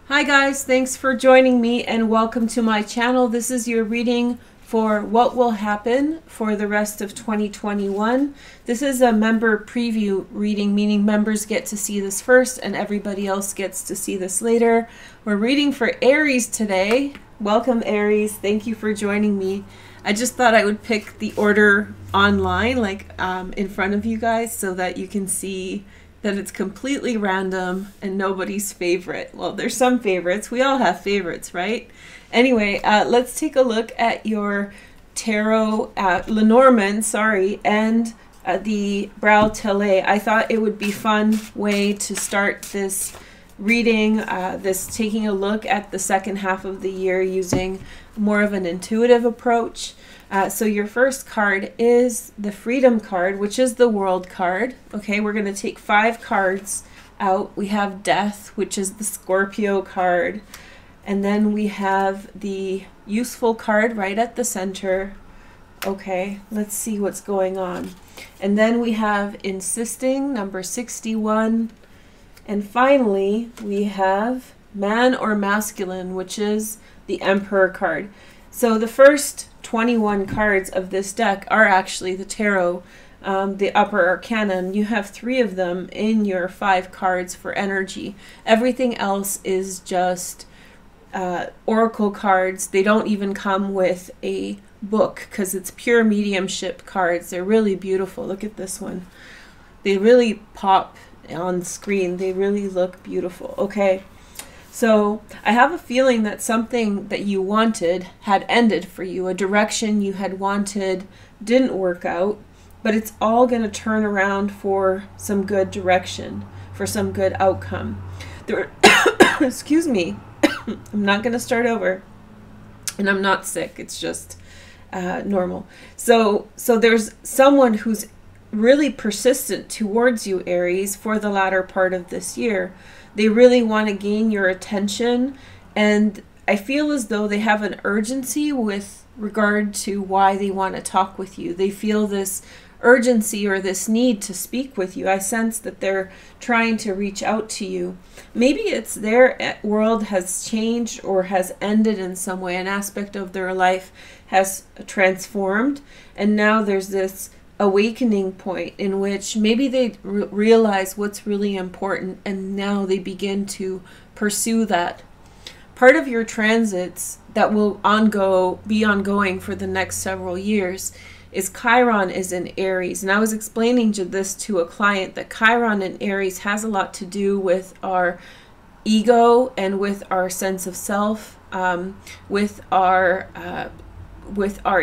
Hi guys, thanks for joining me and welcome to my channel. This is your reading for what will happen for the rest of 2021. This is a member preview reading, meaning members get to see this first and everybody else gets to see this later. We're reading for Aries today. Welcome Aries, thank you for joining me. I just thought I would pick the order online, like in front of you guys, so that you can see that it's completely random and nobody's favorite. Well, there's some favorites. We all have favorites, right? Anyway, let's take a look at your tarot, Lenormand, sorry, and the Braille. I thought it would be a fun way to start this reading, taking a look at the second half of the year using more of an intuitive approach. So your first card is the Freedom card, which is the World card. Okay, we're going to take 5 cards out. We have Death, which is the Scorpio card. And then we have the Useful card right at the center. Okay, let's see what's going on. And then we have Insisting, number 61. And finally, we have Man or Masculine, which is the Emperor card. So the first 21 cards of this deck are actually the tarot, the upper arcana. You have 3 of them in your 5 cards for energy. Everything else is just oracle cards. They don't even come with a book because it's pure mediumship cards. They're really beautiful. Look at this one. They really pop on screen. They really look beautiful. Okay. So I have a feeling that something that you wanted had ended for you. A direction you had wanted didn't work out, but it's all going to turn around for some good direction, for some good outcome. Excuse me, I'm not going to start over, and I'm not sick. It's just normal. So there's someone who's really persistent towards you, Aries, for the latter part of this year. They really want to gain your attention, and I feel as though they have an urgency with regard to why they want to talk with you. They feel this urgency or this need to speak with you. I sense that they're trying to reach out to you. Maybe it's their world has changed or has ended in some way. An aspect of their life has transformed, and now there's this awakening point in which maybe they realize what's really important, and now they begin to pursue that. Part of your transits that will be ongoing for the next several years is Chiron is in Aries. And I was explaining this to a client that Chiron in Aries has a lot to do with our ego and with our sense of self, with our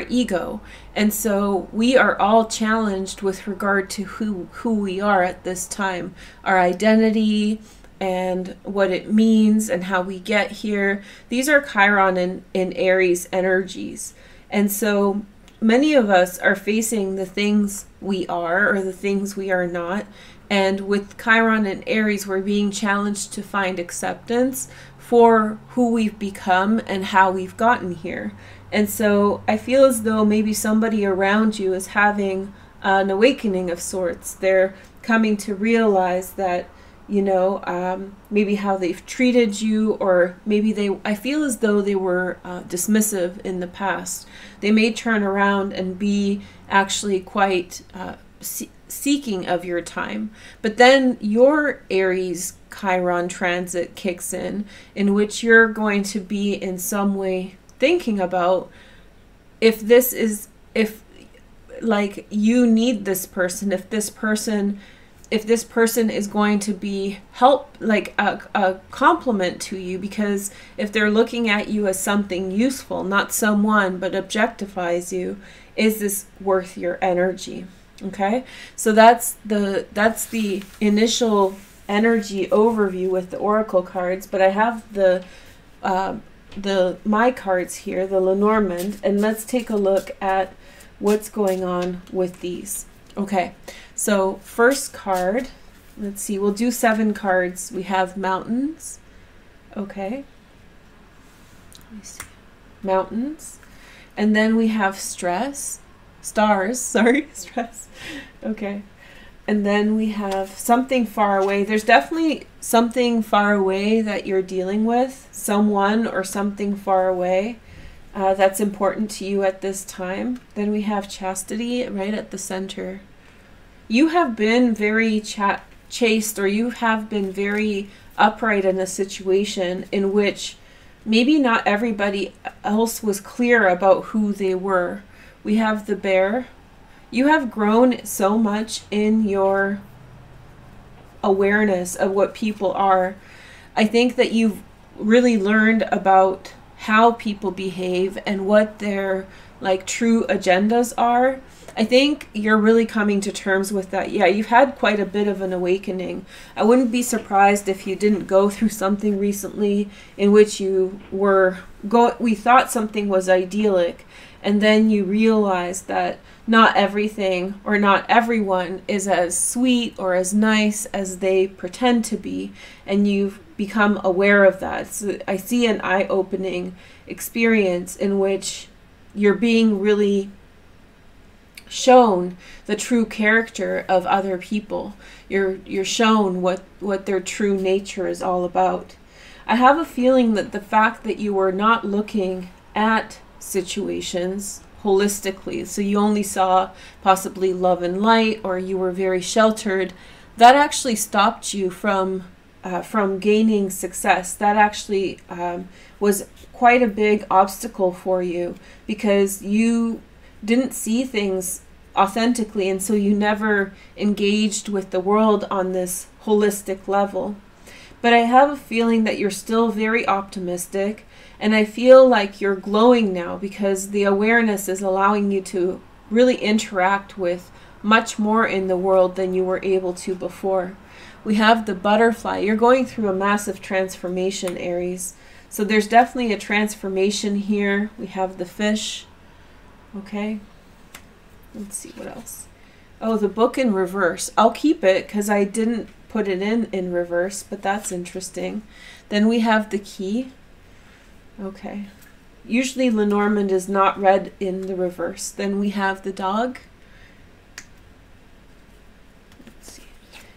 ego. And so we are all challenged with regard to who we are at this time, our identity and what it means and how we get here. These are Chiron in Aries energies. And so many of us are facing the things we are or the things we are not. And with Chiron and Aries, we're being challenged to find acceptance for who we've become and how we've gotten here. And so I feel as though maybe somebody around you is having an awakening of sorts. They're coming to realize that, you know, maybe how they've treated you, or maybe I feel as though they were dismissive in the past. They may turn around and be actually quite seeking of your time. But then your Aries Chiron transit kicks in which you're going to be in some way thinking about if like you need this person, if this person is going to be like a compliment to you, because if they're looking at you as something useful, not someone, but objectifies you, is this worth your energy? Okay, so that's the initial energy overview with the oracle cards. But I have my cards here, the Lenormand, and let's take a look at what's going on with these. Okay, so first card, let's see, we'll do 7 cards. We have Mountains. Okay, let me see, Mountains, and then we have Stars, sorry, Stress. Okay, And then we have something far away. There's definitely something far away that you're dealing with, someone or something far away that's important to you at this time. Then we have Chastity right at the center. You have been very chaste, or you have been very upright in a situation in which maybe not everybody else was clear about who they were. We have the Bear. You have grown so much in your awareness of what people are. I think that you've really learned about how people behave and what their like true agendas are. I think you're really coming to terms with that. Yeah, you've had quite a bit of an awakening. I wouldn't be surprised if you didn't go through something recently in which you were we thought something was idyllic, and then you realized that not everything or not everyone is as sweet or as nice as they pretend to be, and you've become aware of that. So I see an eye-opening experience in which you're being really shown the true character of other people. You're shown what their true nature is all about. I have a feeling that the fact that you were not looking at situations holistically, so you only saw possibly love and light, or you were very sheltered, that actually stopped you from gaining success. That actually was quite a big obstacle for you, because you didn't see things authentically, and so you never engaged with the world on this holistic level. But I have a feeling that you're still very optimistic, and I feel like you're glowing now because the awareness is allowing you to really interact with much more in the world than you were able to before. We have the Butterfly. You're going through a massive transformation, Aries. So there's definitely a transformation here. We have the Fish. Okay. Let's see what else. Oh, the Book in reverse. I'll keep it because I didn't put it in reverse, but that's interesting. Then we have the Key. Okay. Usually Lenormand is not read in the reverse. Then we have the Dog. Let's see.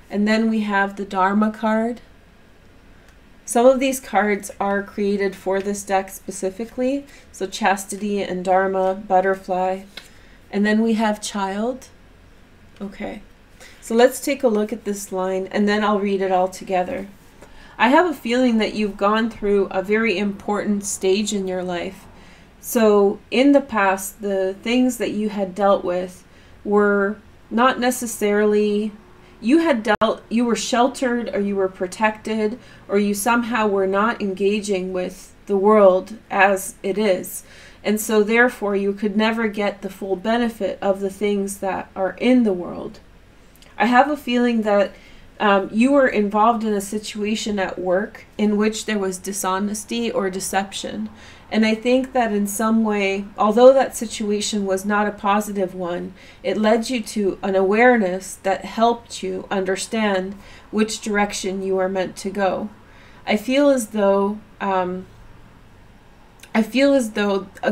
And then we have the Dharma card. Some of these cards are created for this deck specifically. So Chastity and Dharma, Butterfly. And then we have Child. Okay. So let's take a look at this line, and then I'll read it all together. I have a feeling that you've gone through a very important stage in your life. So in the past, the things that you had dealt with were not necessarily, you were sheltered, or you were protected, or you somehow were not engaging with the world as it is. And so therefore you could never get the full benefit of the things that are in the world. I have a feeling that you were involved in a situation at work in which there was dishonesty or deception. And I think that in some way, although that situation was not a positive one, it led you to an awareness that helped you understand which direction you are meant to go. I feel as though a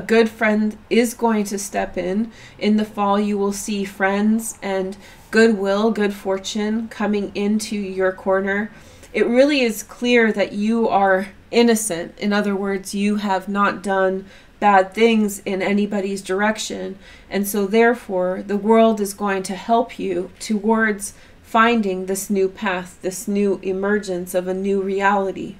good friend is going to step in. In the fall, you will see friends and goodwill, good fortune coming into your corner. It really is clear that you are innocent. In other words, you have not done bad things in anybody's direction. And so therefore, the world is going to help you towards finding this new path, this new emergence of a new reality.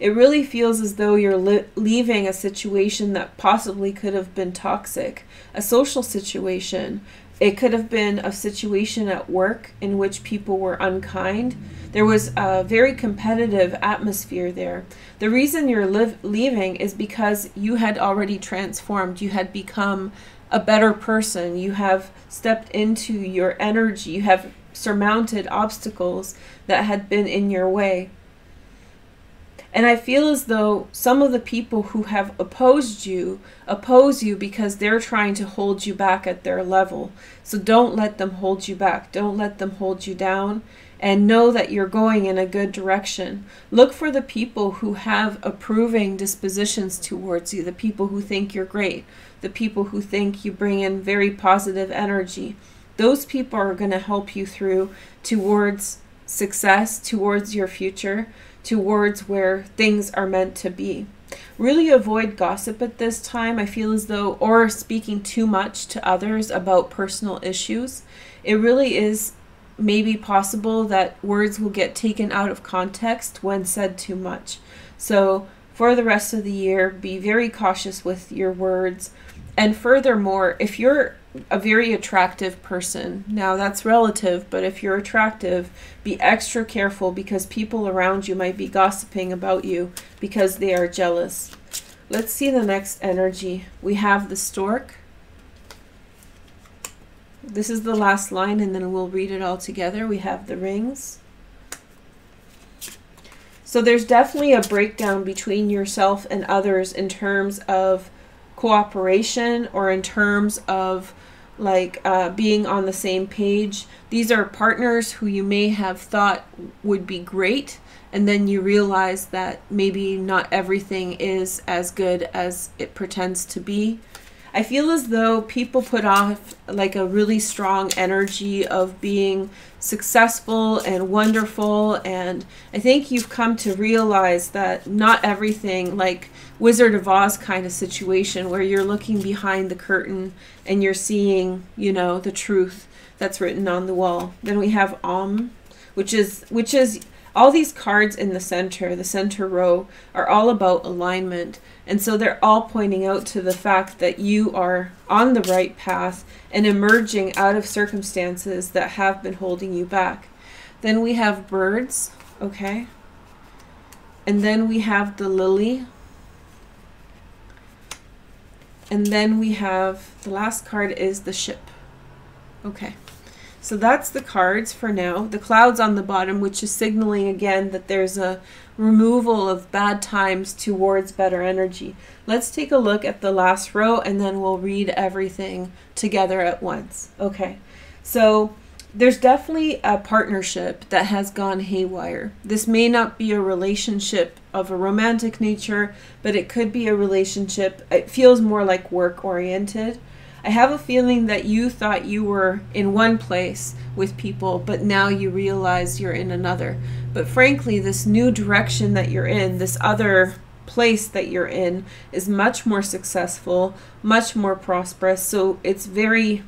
It really feels as though you're leaving a situation that possibly could have been toxic, a social situation. It could have been a situation at work in which people were unkind. There was a very competitive atmosphere there. The reason you're leaving is because you had already transformed. You had become a better person. You have stepped into your energy. You have surmounted obstacles that had been in your way. And I feel as though some of the people who have opposed you oppose you because they're trying to hold you back at their level. So don't let them hold you back. Don't let them hold you down. And know that you're going in a good direction. Look for the people who have approving dispositions towards you, the people who think you're great, the people who think you bring in very positive energy. those people are going to help you through towards success, towards your future, towards where things are meant to be. Really avoid gossip at this time. I feel as though, or speaking too much to others about personal issues. It really is maybe possible that words will get taken out of context when said too much. So for the rest of the year, be very cautious with your words. And furthermore, if you're a very attractive person, now that's relative, but if you're attractive, be extra careful because people around you might be gossiping about you because they are jealous. Let's see the next energy. We have the Stork. This is the last line, and then we'll read it all together. We have the Rings. So there's definitely a breakdown between yourself and others in terms of cooperation, or in terms of like being on the same page. These are partners who you may have thought would be great, and then you realize that maybe not everything is as good as it pretends to be. I feel as though people put off like a really strong energy of being successful and wonderful, and I think you've come to realize that not everything, like Wizard of Oz kind of situation where you're looking behind the curtain and you're seeing, you know, the truth that's written on the wall. Then we have which is all these cards in the center row are all about alignment. And so they're all pointing out to the fact that you are on the right path and emerging out of circumstances that have been holding you back. Then we have Birds, okay? And then we have the Lily. And then we have, the last card is the Ship. Okay. So that's the cards for now. The clouds on the bottom, which is signaling again that there's a removal of bad times towards better energy. Let's take a look at the last row and then we'll read everything together at once. Okay, so there's definitely a partnership that has gone haywire. This may not be a relationship of a romantic nature, but it could be a relationship. It feels more like work-oriented. I have a feeling that you thought you were in one place with people, but now you realize you're in another. But frankly, this new direction that you're in, this other place that you're in, is much more successful, much more prosperous. So it's very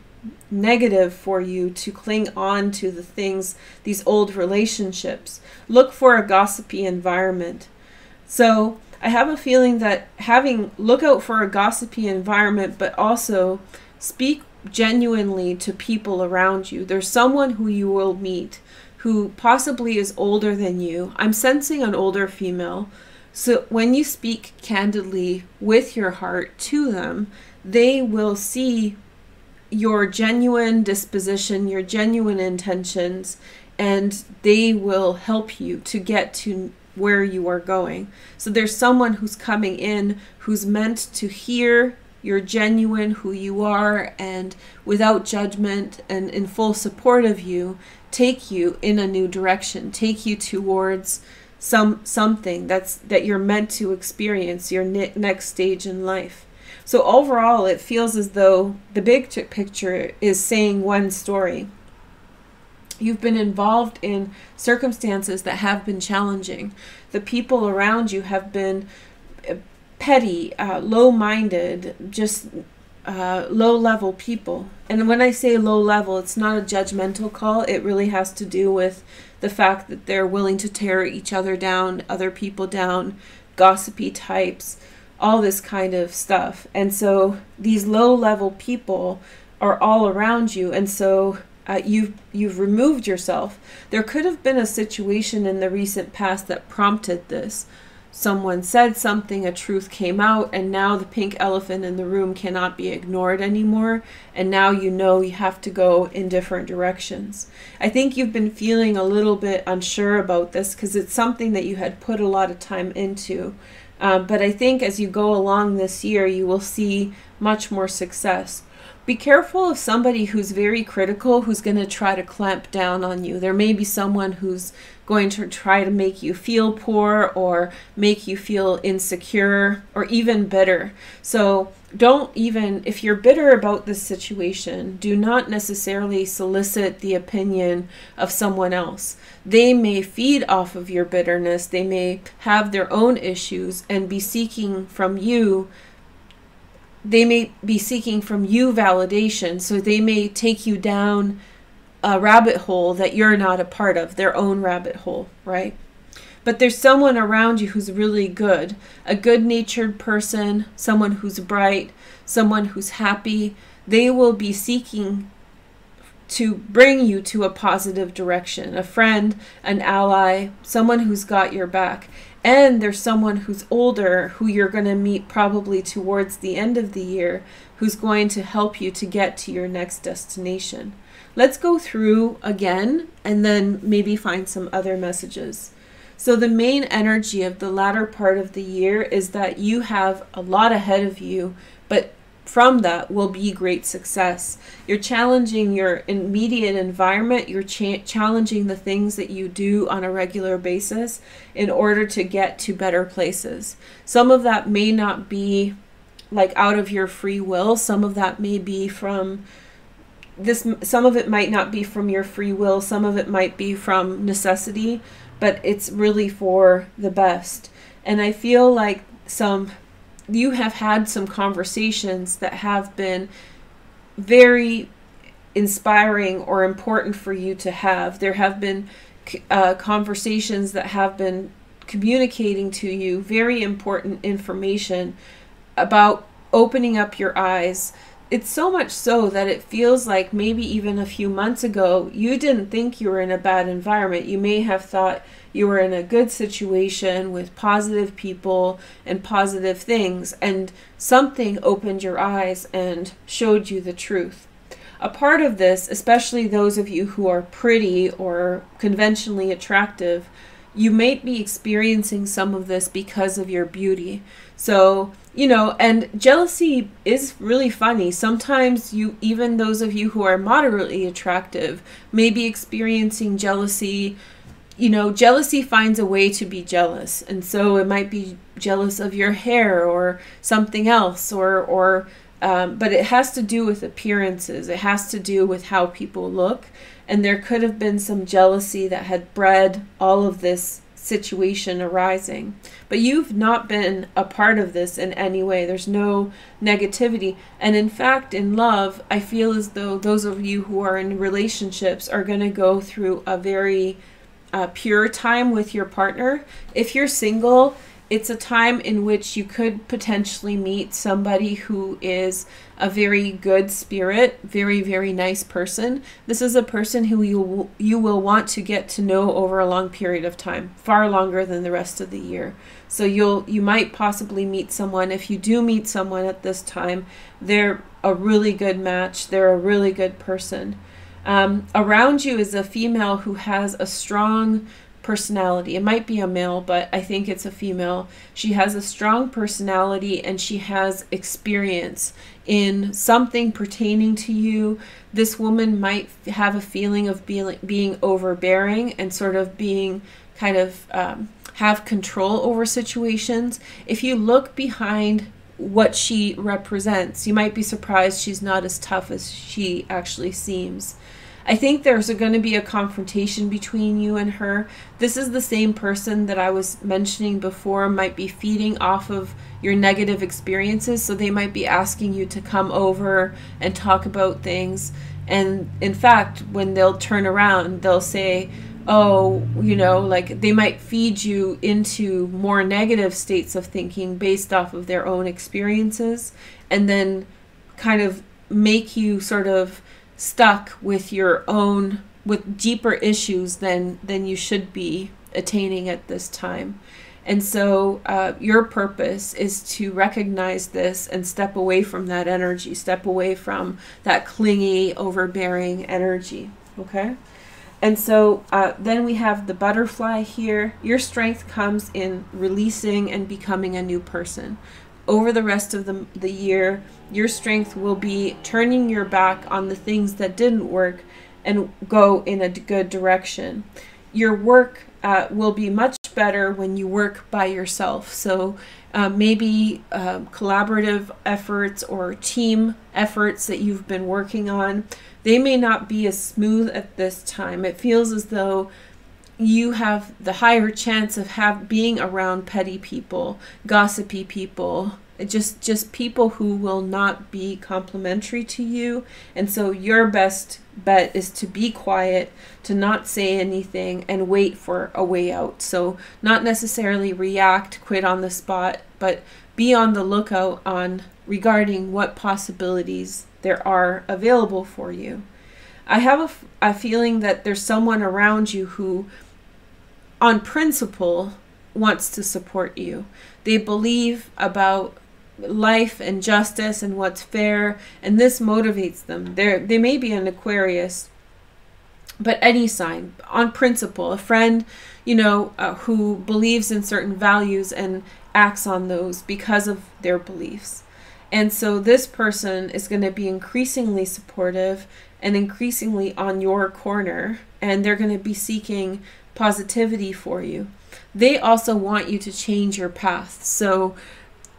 negative for you to cling on to the things, these old relationships. Look for a gossipy environment. So I have a feeling that look out for a gossipy environment, but also speak genuinely to people around you. There's someone who you will meet who possibly is older than you. I'm sensing an older female. So when you speak candidly with your heart to them, they will see your genuine disposition, your genuine intentions, and they will help you to get to where you are going. So there's someone who's coming in who's meant to hear you're genuine, who you are, and without judgment and in full support of you, take you in a new direction, take you towards something that you're meant to experience, your next stage in life. So overall, it feels as though the big picture is saying one story. You've been involved in circumstances that have been challenging. The people around you have been petty, low-minded, just low-level people. And when I say low-level, it's not a judgmental call. It really has to do with the fact that they're willing to tear each other down, other people down, gossipy types, all this kind of stuff. And so these low-level people are all around you, and so you've removed yourself. There could have been a situation in the recent past that prompted this. Someone said something, a truth came out, and now the pink elephant in the room cannot be ignored anymore, and now you know you have to go in different directions. I think you've been feeling a little bit unsure about this because it's something that you had put a lot of time into. But I think as you go along this year, you will see much more success. be careful of somebody who's very critical, who's going to try to clamp down on you. There may be someone who's going to try to make you feel poor or make you feel insecure or even bitter. So don't even, if you're bitter about this situation, do not necessarily solicit the opinion of someone else. They may feed off of your bitterness. They may have their own issues and be seeking from you. They may be seeking from you validation. So they may take you down a rabbit hole that you're not a part of, their own rabbit hole, right? But there's someone around you who's really good, a good-natured person, someone who's bright, someone who's happy. They will be seeking to bring you to a positive direction, a friend, an ally, someone who's got your back. And there's someone who's older who you're going to meet probably towards the end of the year who's going to help you to get to your next destination. Let's go through again and then maybe find some other messages. So the main energy of the latter part of the year is that you have a lot ahead of you, but from that will be great success. You're challenging your immediate environment. You're challenging the things that you do on a regular basis in order to get to better places. Some of that may not be like out of your free will. Some of that may be from this. Some of it might not be from your free will. Some of it might be from necessity, but it's really for the best. And I feel like you have had some conversations that have been very inspiring or important for you to have. There have been conversations that have been communicating to you very important information about opening up your eyes. It's so much so that it feels like maybe even a few months ago, you didn't think you were in a bad environment. You may have thought you were in a good situation with positive people and positive things, and something opened your eyes and showed you the truth. A part of this, especially those of you who are pretty or conventionally attractive, you might be experiencing some of this because of your beauty. So, you know, and jealousy is really funny. Sometimes even those of you who are moderately attractive may be experiencing jealousy. You know, jealousy finds a way to be jealous. And so it might be jealous of your hair or something else, but it has to do with appearances. It has to do with how people look. And there could have been some jealousy that had bred all of this situation arising. But you've not been a part of this in any way. There's no negativity. And in fact, in love, I feel as though those of you who are in relationships are going to go through a very pure time with your partner. If you're single, it's a time in which you could potentially meet somebody who is a very good spirit, very, very nice person. This is a person who you will want to get to know over a long period of time, far longer than the rest of the year. So you might possibly meet someone. If you do meet someone at this time, they're a really good match. They're a really good person. Around you is a female who has a strong personality. It might be a male, but I think it's a female. She has a strong personality and she has experience in something pertaining to you. This woman might have a feeling of being overbearing and sort of being kind of have control over situations. If you look behind what she represents, you might be surprised she's not as tough as she actually seems. I think there's going to be a confrontation between you and her. This is the same person that I was mentioning before might be feeding off of your negative experiences. So they might be asking you to come over and talk about things. And in fact, when they'll turn around, they'll say, oh, you know, like they might feed you into more negative states of thinking based off of their own experiences, and then kind of make you sort of stuck with with deeper issues than you should be attaining at this time. And so your purpose is to recognize this and step away from that energy, step away from that clingy, overbearing energy. Okay? And so then we have the butterfly here. Your strength comes in releasing and becoming a new person. over the rest of the year, your strength will be turning your back on the things that didn't work and go in a good direction. Your work will be much better when you work by yourself. So maybe collaborative efforts or team efforts that you've been working on, they may not be as smooth at this time. It feels as though you have the higher chance of being around petty people, gossipy people, just people who will not be complimentary to you. And so your best bet is to be quiet, to not say anything, and wait for a way out. So not necessarily react, quit on the spot, but be on the lookout regarding what possibilities there are available for you. I have a feeling that there's someone around you who, on principle, wants to support you. They believe about life and justice and what's fair, and this motivates them. They may be an Aquarius, but any sign, on principle, a friend, who believes in certain values and acts on those because of their beliefs. And so this person is going to be increasingly supportive and increasingly on your corner, and they're going to be seeking positivity for you. They also want you to change your path. So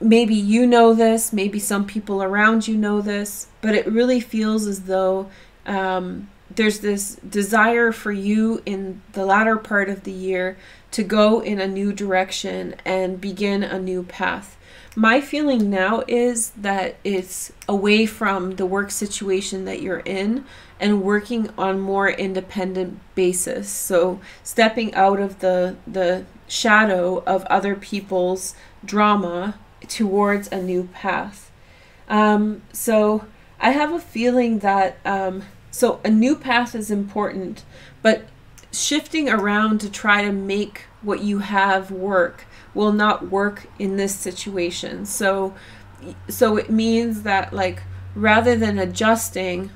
maybe you know this, maybe some people around you know this, but it really feels as though there's this desire for you in the latter part of the year to go in a new direction and begin a new path. My feeling now is that it's away from the work situation that you're in and working on more independent basis. So stepping out of the shadow of other people's drama towards a new path. So I have a feeling that so a new path is important, but shifting around to try to make what you have work will not work in this situation. So it means that, like, rather than adjusting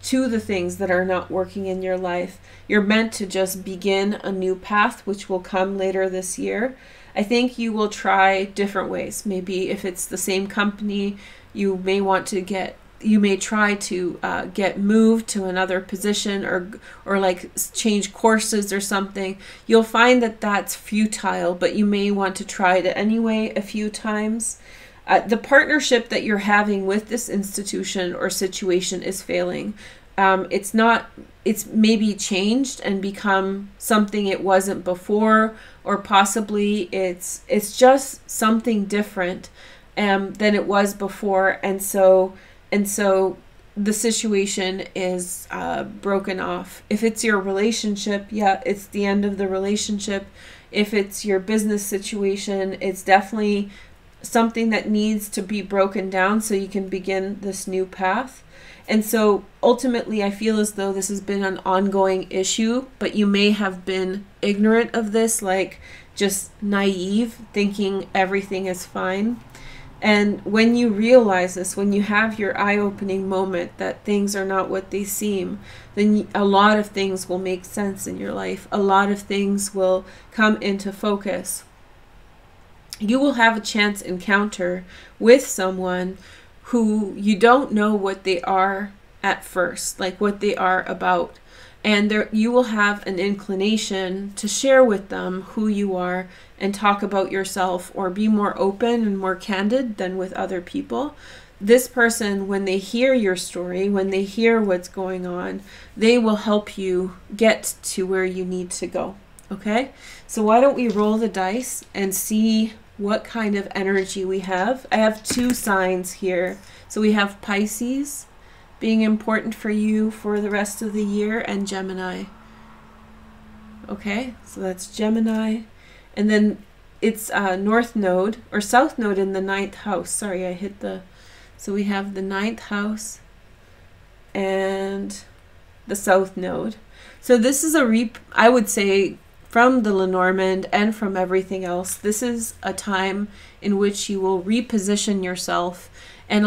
to the things that are not working in your life, you're meant to just begin a new path, which will come later this year. I think you will try different ways. Maybe if it's the same company, you may try to get moved to another position or like change courses or something. You'll find that that's futile, but you may want to try it anyway a few times. The partnership that you're having with this institution or situation is failing. It's maybe changed and become something it wasn't before, or possibly it's just something different than it was before. And so the situation is broken off. If it's your relationship, yeah, it's the end of the relationship. If it's your business situation, it's definitely something that needs to be broken down so you can begin this new path. And so ultimately, I feel as though this has been an ongoing issue, but you may have been ignorant of this, like just naive, thinking everything is fine. And when you realize this, when you have your eye-opening moment that things are not what they seem, then a lot of things will make sense in your life. A lot of things will come into focus. You will have a chance encounter with someone who you don't know what they are at first, like what they are about. And you will have an inclination to share with them who you are and talk about yourself, or be more open and more candid than with other people. This person, when they hear your story, when they hear what's going on, they will help you get to where you need to go. Okay? So why don't we roll the dice and see what kind of energy we have. I have two signs here. So we have Pisces being important for you for the rest of the year, and Gemini. Okay, so that's Gemini. And then it's North Node or South Node in the 9th house. Sorry, I hit the... So we have the 9th house and the South Node. So this is I would say, from the Lenormand and from everything else, this is a time in which you will reposition yourself. And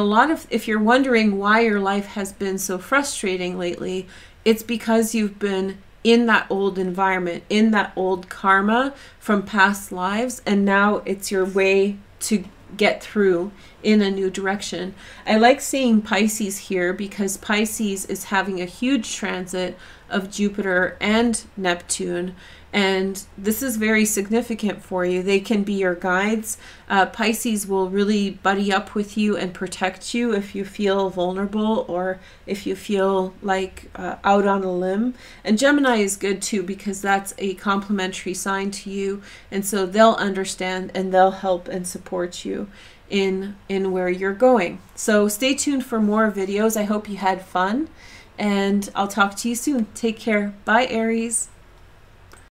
if you're wondering why your life has been so frustrating lately, it's because you've been in that old environment, in that old karma from past lives, and now it's your way to get through in a new direction. I like seeing Pisces here because Pisces is having a huge transit of Jupiter and Neptune, and this is very significant for you. They can be your guides. Pisces will really buddy up with you and protect you if you feel vulnerable or if you feel like out on a limb. And Gemini is good too because that's a complementary sign to you, and so they'll understand and they'll help and support you in where you're going. So stay tuned for more videos. I hope you had fun, and I'll talk to you soon. Take care. Bye, Aries.